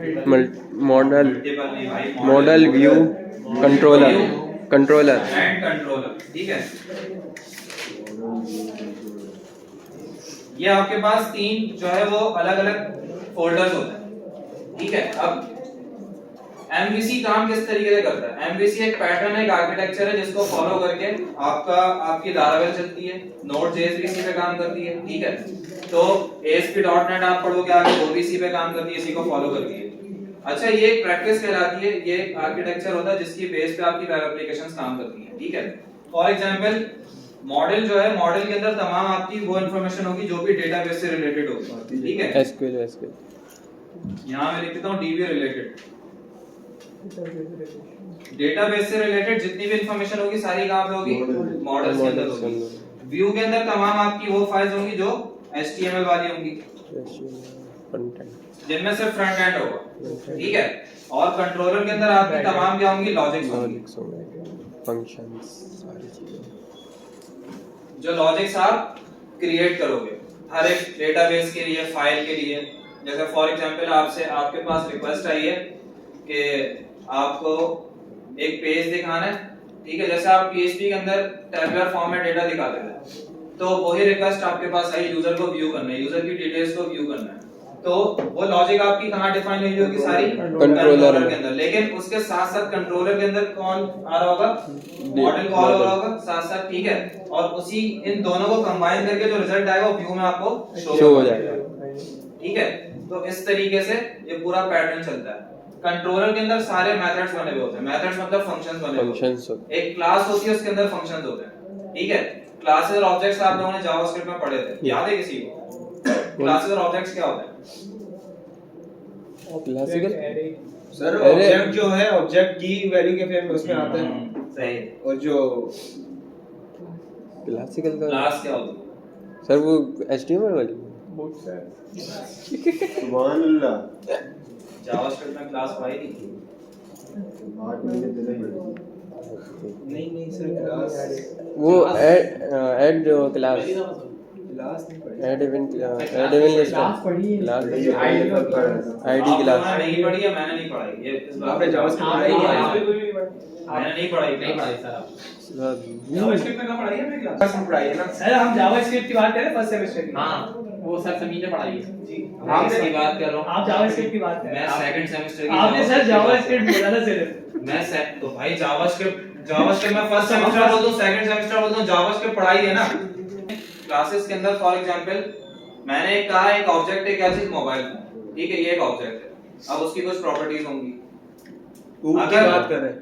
Model multiple नहीं भाई, model view controller controller and controller, ठीक है। ये आपके पास तीन जो है वो अलग अलग फोल्डर्स होते हैं, ठीक है। अब MVC काम किस तरीके से करता है? MVC एक पैटर्न है, एक आर्किटेक्चर है जिसको फॉलो करके आपकी लारावेल चलती है, Node.js पे काम करती है, ठीक है। तो ASP.NET आप पढ़ोगे आगे, वो भी इसी पे काम करती है, इसी को फॉलो करती है। अच्छा, ये एक प्रैक्टिस कहलाती है, ये एक आर्किटेक्चर होता है जिसकी बेस पे आपकी वेब एप्लीकेशंस काम करती हैं, ठीक है। फॉर एग्जांपल मॉडल जो है, मॉडल के अंदर तमाम आपकी वो इंफॉर्मेशन होगी जो भी डेटाबेस से रिलेटेड होगी, ठीक है। SQL यहां मैं लिख देता हूं DB रिलेटेड, डेटाबेस से रिलेटेड जितनी भी इंफॉर्मेशन होगी सारी कहां पे होगी? मॉडल्स के अंदर होगी। व्यू के अंदर तमाम आपकी वो फाइल्स होंगी जो HTML वाली होंगी, जिनमें से फ्रंट एंड होगा, ठीक है। और कंट्रोलर के अंदर आपकी तमाम क्या होंगी? लॉजिक्स होंगी, फंक्शंस, सारी चीजें जो लॉजिक्स आप क्रिएट करोगे हर एक डेटाबेस के लिए, फाइल के लिए। जैसे फॉर एग्जांपल आपके पास रिक्वेस्ट आई है कि आपको एक पेज दिखाना है, ठीक है। जैसे आप PHP के अंदर टैबुलर फॉर्म में डेटा दिखाते थे, तो वही रिक्वेस्ट आपके पास आई यूजर को व्यू करना है, यूजर की डिटेल्स को व्यू करना है। तो वो लॉजिक आपकी कहां डिफाइन हुई होगी? सारी कंट्रोलर के अंदर। लेकिन उसके साथ साथ कंट्रोलर के अंदर कौन आ रहा होगा? मॉडल कॉल हो रहा होगा साथ साथ, ठीक है। और उसी इन दोनों को कंबाइन करके जो रिजल्ट आएगा वो व्यू में आपको शो हो जाएगा, ठीक है। तो इस तरीके से ये पूरा पैटर्न चलता है। कंट्रोलर के अंदर सारे मेथड्स बने हुए होते हैं, मेथड्स मतलब फंक्शंस बने हुए होते हैं। एक क्लास होती है, उसके अंदर फंक्शंस होते हैं, ठीक है। क्लासेस और ऑब्जेक्ट्स आप लोगों ने जावास्क्रिप्ट में पढ़े थे, याद है किसी को? क्लासेस और ऑब्जेक्ट्स क्या होते हैं? क्लासिकल सर ऑब्जेक्ट जो है, ऑब्जेक्ट की वैल्यू के फॉर्म में उसमें आता है, सही। और जो क्लासिकल का क्लास क्या होती है? सर वो HTML वाली सुभान अल्लाह, जावास्क्रिप्ट में क्लास पढ़ी थी? 8 महीने पहले नहीं सर, क्लास वो ऐड क्लास नहीं पढ़ी, ऐड इवेंट लिस्ट क्लास पढ़ी है, क्लास आईडी आईडी क्लास नहीं पढ़ी है, मैंने नहीं पढ़ाई ये इस बार आपने जावास्क्रिप्ट पढ़ाई है? मैंने नहीं पढ़ाई सर। आप जावास्क्रिप्ट में कहाँ पढ़ाई है? आपने क्लास में पढ़ाई है ना सर, हम जावास्क्रिप्ट की बात करें फर्स्ट सेमेस्टर की। हाँ, वो सर समीर ने पढ़ाई है जी। मैं इसकी बात कर रहा हूँ। आप जावास्क्रिप्ट की बात कर रहे मैं हैं। सेकंड सेमेस्टर की आपने सर जावास्क्रिप्ट बोला था सिर्फ। तो भाई जावास्क्रिप्ट में फर्स्ट सेमेस्टर बोल दूं, सेकंड सेमेस्टर बोल दूं, जावास्क्रिप्ट पढ़ाई है ना। क्लासेस के अंदर फॉर एग्जांपल मैंने कहा एक ऑब्जेक्ट है, क्या चीज? मोबाइल फोन, ठीक है। ये एक ऑब्जेक्ट है, अब उसकी कुछ प्रॉपर्टीज होंगी। अगर बात कर रहे हैं,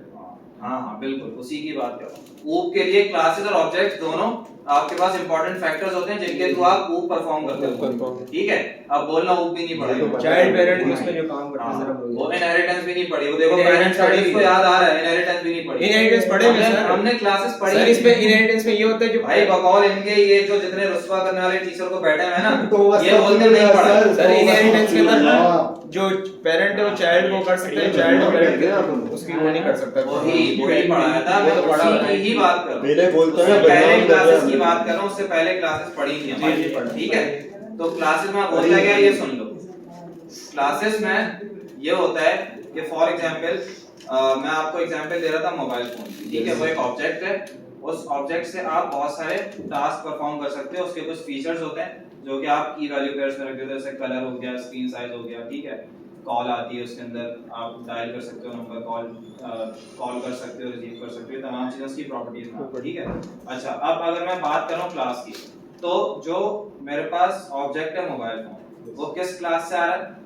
हाँ बिल्कुल उसी की बात कर रहा हूँ। ऊप के लिए क्लासेस और ऑब्जेक्ट्स दोनों आपके पास इंपॉर्टेंट फैक्टर्स होते हैं जिनके थ्रू आप ऊप परफॉर्म करते हो, ठीक है। अब बोलना ऊप भी नहीं पढ़ेगा, चाइल्ड पेरेंट उसमें जो काम करते हैं सर हम वो लोग, इनहेरिटेंस भी नहीं पढ़ी। वो देखो पेरेंट्स स्टडीज को याद आ रहा है, इनहेरिटेंस भी नहीं पढ़ी। इनहेरिटेंस पढ़े हैं सर, हमने क्लासेस पढ़ी सर। इसमें इनहेरिटेंस में ये होता है जो भाई बकौल इनके ये जो जितने रुस्वा करने वाले टीचर को बैठे हैं ना, तो ये बोलते नहीं पढ़ा। सर इनहेरिटेंस के अंदर जो पेरेंट है वो चाइल्ड को कर सकता है, चाइल्ड को पेरेंट उसकी वो नहीं कर सकता। वही पढ़ाया था, मैं उसी की ही बात कर रहा हूँ। मेरे बोलते हैं पहले क्लासेस की बात कर रहा हूँ, उससे पहले क्लासेस पढ़ी थी हमारी, ठीक है। तो क्लासेस में होता क्या है ये सुन लो। क्लासेस में ये होता है कि फॉर एग्जांपल मैं आपको एग्जांपल दे रहा था मोबाइल फोन, ठीक है। वो एक ऑब्जेक्ट है, उस ऑब्जेक्ट से आप बहुत सारे टास्क परफॉर्म कर सकते हो। उसके कुछ फीचर्स होते हैं जो कि आप की वैल्यू पेयर्स में रखते हो, जैसे कलर हो गया, स्क्रीन साइज हो गया, ठीक है। कॉल आती है उसके अंदर, आप डायल कर सकते हो नंबर, कॉल कर सकते हो, रिसीव कर सकते हो, तमाम चीज़ों की प्रॉपर्टीज में, ठीक है। अच्छा, अब अगर मैं बात कर रहा हूँ क्लास की, तो जो मेरे पास ऑब्जेक्ट है मोबाइल फोन, वो किस क्लास से आ रहा है?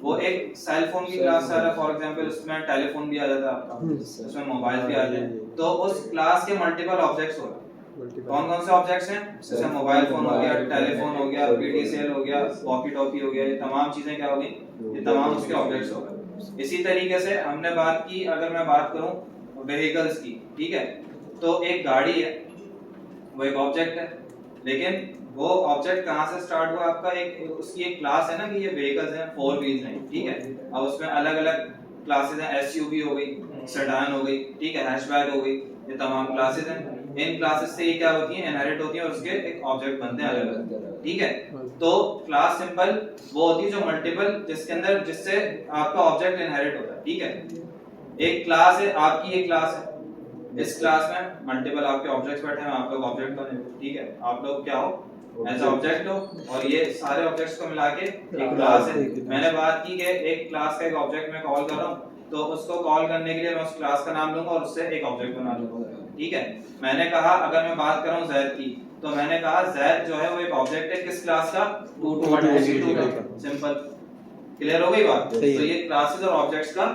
वो एक सेल फोन की क्लास से आ रहा है। फॉर एग्जांपल उसमें टेलीफोन भी आ जाता है आपका, उसमें मोबाइल भी आ जाए, तो उस क्लास के मल्टीपल ऑब्जेक्ट्स हो रहे हैं। कौन कौन से ऑब्जेक्ट्स हैं? जैसे मोबाइल फोन हो गया, टेलीफोन हो गया, PTCL हो गया, वॉकी टॉकी हो गया, ये तमाम चीजें क्या होगी? ये तमाम उसके ऑब्जेक्ट्स हो गए। इसी तरीके से हमने बात की, अगर मैं बात करूं व्हीकल्स की, ठीक है। तो एक गाड़ी है, वो एक ऑब्जेक्ट है, लेकिन वो ऑब्जेक्ट कहां से स्टार्ट हुआ? आपका एक उसकी एक क्लास है ना कि ये व्हीकल्स हैं, 4 व्हील्स हैं, ठीक है। अब उसमें अलग अलग क्लासेस हैं, SUV हो गई, सेडान हो गई, ठीक है, हैचबैक हो गई, ये तमाम क्लासेस हैं। इन क्लासेस से ये क्या होती हैं? इनहेरिट होती हैं और उसके एक ऑब्जेक्ट बनते हैं अलग अलग। ठीक है। तो क्लास सिंपल वो होती है जो मल्टीपल जिससे आपका ऑब्जेक्ट इनहेरिट होता है, ठीक है। एक क्लास है, आपकी एक क्लास है, इस क्लास में मल्टीपल आपके ऑब्जेक्ट्स बैठे हैं, आप लोग ऑब्जेक्ट बने हो, ठीक है। आप लोग क्या हो, एज ऑब्जेक्ट हो, और ये सारे ऑब्जेक्ट्स को मिला के एक क्लास है। मैंने बात की कि एक क्लास का एक ऑब्जेक्ट मैं कॉल कर रहा हूँ, तो उसको कॉल करने के लिए मैं उस क्लास का नाम लूंगा और उससे एक ऑब्जेक्ट बना लूंगा, ठीक है। मैंने कहा अगर मैं बात कर रहा हूँ जैद की, तो मैंने कहा जैद जो है वो एक ऑब्जेक्ट है किस क्लास का, 2 का। सिंपल, क्लियर हो गई बात। तो ये क्लासेस और ऑब्जेक्ट्स का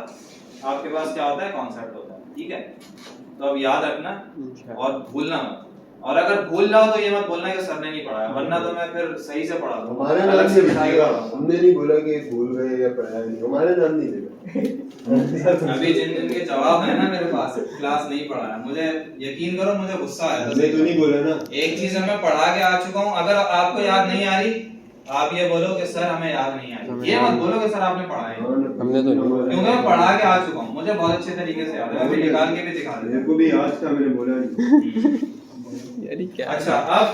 आपके पास क्या होता है, कॉन्सेप्ट होता है, ठीक है। तो अब याद रखना और भूलना मत, और अगर भूल जाओ तो ये मत बोलना कि सर ने नहीं पढ़ाया, वरना तो मैं फिर सही से पढ़ा दूंगा। हमारे नाम से बिठाएगा, हमने नहीं बोला कि भूल गए या पढ़ाया नहीं, हमारे नाम नहीं देगा। अभी जिन के जवाब है ना मेरे पास, क्लास नहीं पढ़ाया, मुझे यकीन करो मुझे गुस्सा आया। हमने तो नहीं बोला ना, एक चीज मैं पढ़ा के आ चुका हूँ, अगर आपको याद नहीं आ रही आप ये बोलो कि सर हमें याद नहीं आ रही, ये मत बोलो कि सर आपने पढ़ा है, हमने तो नहीं, क्योंकि मैं पढ़ा के आ चुका हूँ, मुझे बहुत अच्छे तरीके से याद है, अभी निकाल के भी दिखा दे। मेरे को भी याद था, मैंने बोला नहीं। यानी क्या। अच्छा, अब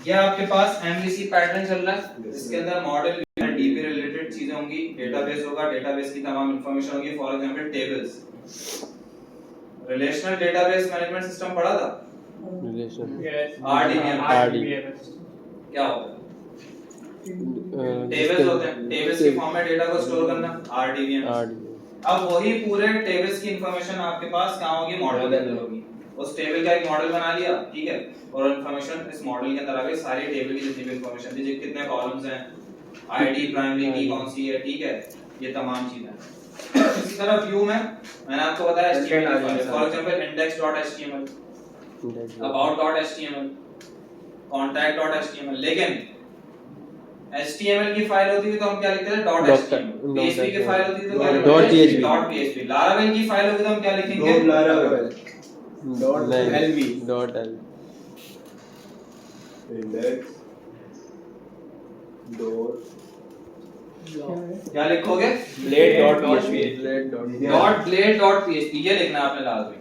ये आपके पास एमवीसी पैटर्न चल रहा है, जिसके अंदर मॉडल डीबी रिलेटेड चीजें होंगी, डेटाबेस होगा, डेटाबेस की तमाम इंफॉर्मेशन होगी, for example tables. Relational database management system पढ़ा था, रिलेशन RDBMS क्या होता है? टेबल्स होते हैं, टेबल्स की फॉर्म में डेटा को स्टोर करना, RDBMS। अब वही पूरे टेबल्स की इंफॉर्मेशन आपके पास कहां होगी, मॉडल के अंदर होगी। उस टेबल का एक मॉडल बना लिया, ठीक है, और इंफॉर्मेशन इस मॉडल के अंदर आ गई, सारी टेबल की जितनी भी इंफॉर्मेशन थी, कितने कॉलम्स हैं, आईडी, प्राइमरी की कौन सी है, ठीक है, ये तमाम चीजें। इसी तरह व्यू में मैंने आपको बताया HTML, for example index.html, about.html, contact.html। लेकिन HTML की फाइल होती थी तो हम क्या लिखते थे, .html। PHP की फाइल होती थी तो क्या लिखते थे, .php। Laravel की फाइल होती तो हम क्या लिखेंगे, Laravel .lv index dot क्या लिखोगे, blade.php .blade.php, ये लिखना है आपने लाजमी।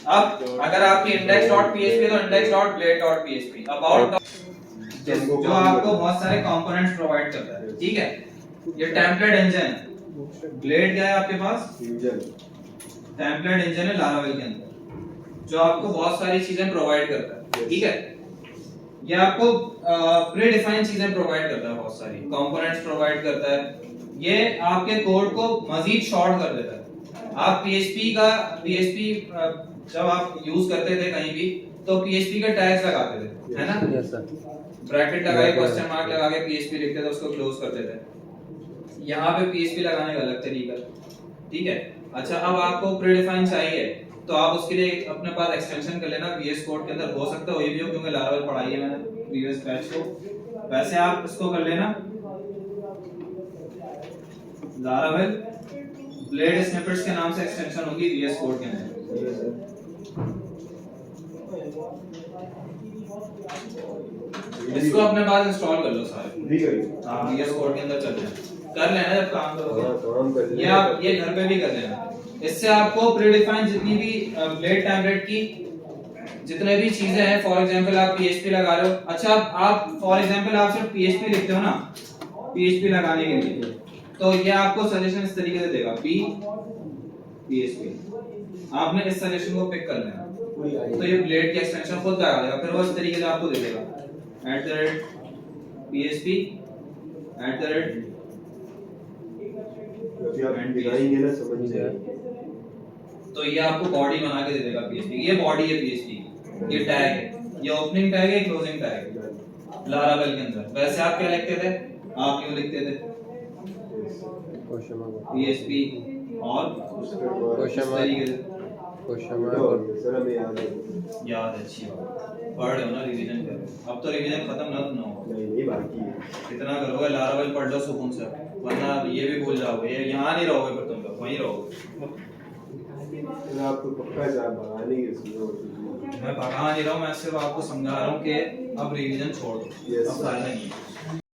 अब अगर आपकी index.php तो index.blade.php। about जो आपको बहुत सारे कंपोनेंट्स प्रोवाइड करता है, ठीक है, ये टेम्पलेट इंजन है। ब्लेड क्या है आपके पास, इंजन, टेम्पलेट इंजन है Laravel के अंदर, जो आपको बहुत सारी चीजें प्रोवाइड करता है, ठीक है। ये आपको प्री डिफाइन चीजें प्रोवाइड करता है, बहुत सारी कंपोनेंट्स प्रोवाइड करता है। ये आपके कोड को मजीद शॉर्ट कर देता है। आप PHP जब आप यूज करते थे कहीं भी, तो PHP के टैग्स लगाते थे, है ना, यस सर, ब्रैकेट लगाए, क्वेश्चन मार्क लगा के PHP लिखते थे, उसको क्लोज करते थे। यहाँ पे PHP लगाने का अलग तरीका, ठीक है। अच्छा, अब आपको प्री डिफाइन चाहिए तो आप उसके लिए अपने पास एक्सटेंशन कर लेना, VS कोड के अंदर हो सकता है, ये भी हो, क्योंकि Laravel पढ़ाई है मैंने प्रीवियस बैच को। वैसे आप इसको कर लेना, Laravel ब्लेड स्निपेट्स के नाम से एक्सटेंशन होगी VS कोड के अंदर। इसको अपने पास इंस्टॉल कर लो सारे, भी करेंगे। हां, VS कोड के अंदर चल जाए, कर लेना जब काम करोगे, काम कर लेना, ये आप ये घर पे भी कर लेना। इससे आपको प्रीडिफाइंड जितनी भी ब्लेड टेम्पलेट की जितने भी चीजें हैं, फॉर एग्जांपल आप PHP लगा रहे हो, अच्छा आप फॉर एग्जांपल आप सिर्फ PHP लिखते हो ना, PHP लगाने के लिए, तो ये आपको सजेशन इस तरीके से देगा, PHP, आपने इस सजेशन को पिक कर लेना, तो ये ब्लेड की एक्सटेंशन खुद लगा देगा, फिर वो इस तरीके से आपको दे देगा @PHP आप दिखाएंगे ना, समझ जाए। तो ये आपको बॉडी बना के दे देगा PHP, ये बॉडी है PHP, ये टैग है, ये ओपनिंग टैग है, क्लोजिंग टैग है Laravel के अंदर। वैसे आप क्या लिखते थे, आप यूं लिखते थे PHP और क्वेश्चन सर हमें याद है, याद, अच्छी बात, पढ़ रहे हो ना, रिवीजन कर रहे हो। अब तो रिवीजन खत्म ना हो, नहीं बाकी है, कितना करोगे, Laravel पढ़ लो सुकून से, वरना ये भी भूल जाओगे, ये यहाँ नहीं रहोगे, फिर तुम लोग वहीं रहोगे। आपको पक्का साहब भगाने की सोच, मैं भगा नहीं रहा हूँ, मैं सिर्फ आपको समझा रहा हूँ कि अब रिवीजन छोड़ दो, अब फायदा नहीं है।